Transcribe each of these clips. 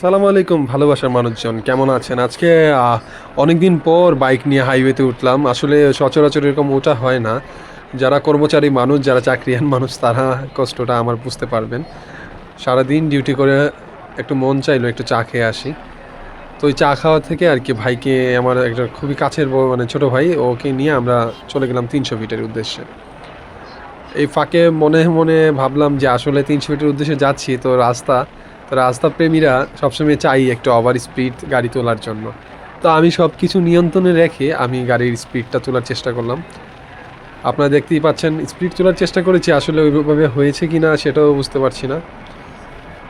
সালাম আলাইকুম ভালোবাসার মানুষজন, কেমন আছেন? আজকে অনেকদিন পর বাইক নিয়ে হাইওয়েতে উঠলাম। আসলে সচরাচর এরকম ওঠা হয় না। যারা কর্মচারী মানুষ, যারা চাকরিয়ান মানুষ, তারা কষ্টটা আমার বুঝতে পারবেন। সারাদিন ডিউটি করে একটু মন চাইলো একটু চা খেয়ে আসি। তো ওই চা খাওয়া থেকে আর কি ভাইকে, আমার একটা খুবই কাছের মানে ছোট ভাই, ওকে নিয়ে আমরা চলে গেলাম 300 ফিটের উদ্দেশ্যে। এই ফাঁকে মনে মনে ভাবলাম যে আসলে 300 ফিটের উদ্দেশ্যে যাচ্ছি, তো রাস্তা প্রেমীরা সবসময় চাই একটু ওভার স্পিড গাড়ি তোলার জন্য। তো আমি সব কিছু নিয়ন্ত্রণে রেখে আমি গাড়ির স্পিডটা তোলার চেষ্টা করলাম। আপনারা দেখতেই পাচ্ছেন স্পিড তোলার চেষ্টা করেছি, আসলে ওইভাবে হয়েছে কি না সেটাও বুঝতে পারছি না।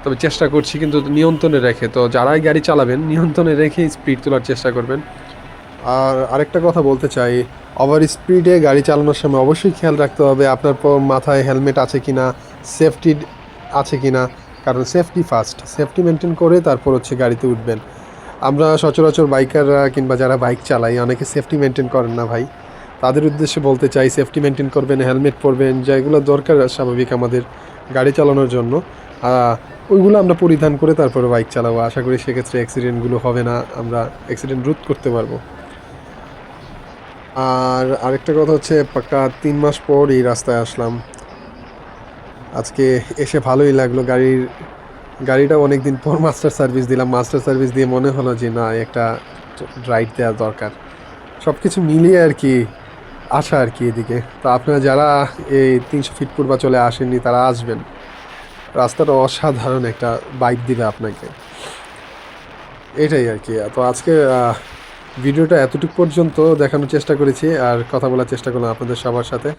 তবে চেষ্টা করছি কিন্তু নিয়ন্ত্রণে রেখে। তো যারাই গাড়ি চালাবেন নিয়ন্ত্রণে রেখে স্পিড তোলার চেষ্টা করবেন। আর আরেকটা কথা বলতে চাই, ওভার স্পিডে গাড়ি চালানোর সময় অবশ্যই খেয়াল রাখতে হবে আপনার মাথায় হেলমেট আছে কি না, সেফটি আছে কি না। কারণ সেফটি ফার্স্ট, সেফটি মেনটেন করে তারপর হচ্ছে গাড়িতে উঠবেন। আমরা সচরাচর বাইকাররা কিংবা যারা বাইক চালাই অনেকে সেফটি মেনটেন করেন না ভাই। তাদের উদ্দেশ্যে বলতে চাই, সেফটি মেনটেন করবেন, হেলমেট পরবেন, যেগুলো দরকার স্বাভাবিক আমাদের গাড়ি চালানোর জন্য। ওইগুলো আমরা পরিধান করে তারপরে বাইক চালাবো। আশা করি সেক্ষেত্রে অ্যাক্সিডেন্টগুলো হবে না, আমরা অ্যাক্সিডেন্ট রোধ করতে পারবো। আর আরেকটা কথা হচ্ছে, পাক্কা 3 মাস পর এই রাস্তায় আসলাম। আজকে এসে ভালোই লাগলো। গাড়িটা অনেক দিন পর মাস্টার সার্ভিস দিলাম। মাস্টার সার্ভিস দিয়ে মনে হলো যে না, একটা রাইড দেওয়া দরকার। সব কিছু মিলিয়ে আর কি আসা আর কি এদিকে। তো আপনারা যারা এই 300 ফিট পূর্বাচলে আসেননি তারা আসবেন। রাস্তাটা অসাধারণ, একটা বাইক দিবে আপনাকে। এটাই আর কি। তো আজকে ভিডিওটা এতটুকু পর্যন্ত দেখানোর চেষ্টা করেছি আর কথা বলার চেষ্টা করলাম আপনাদের সবার সাথে।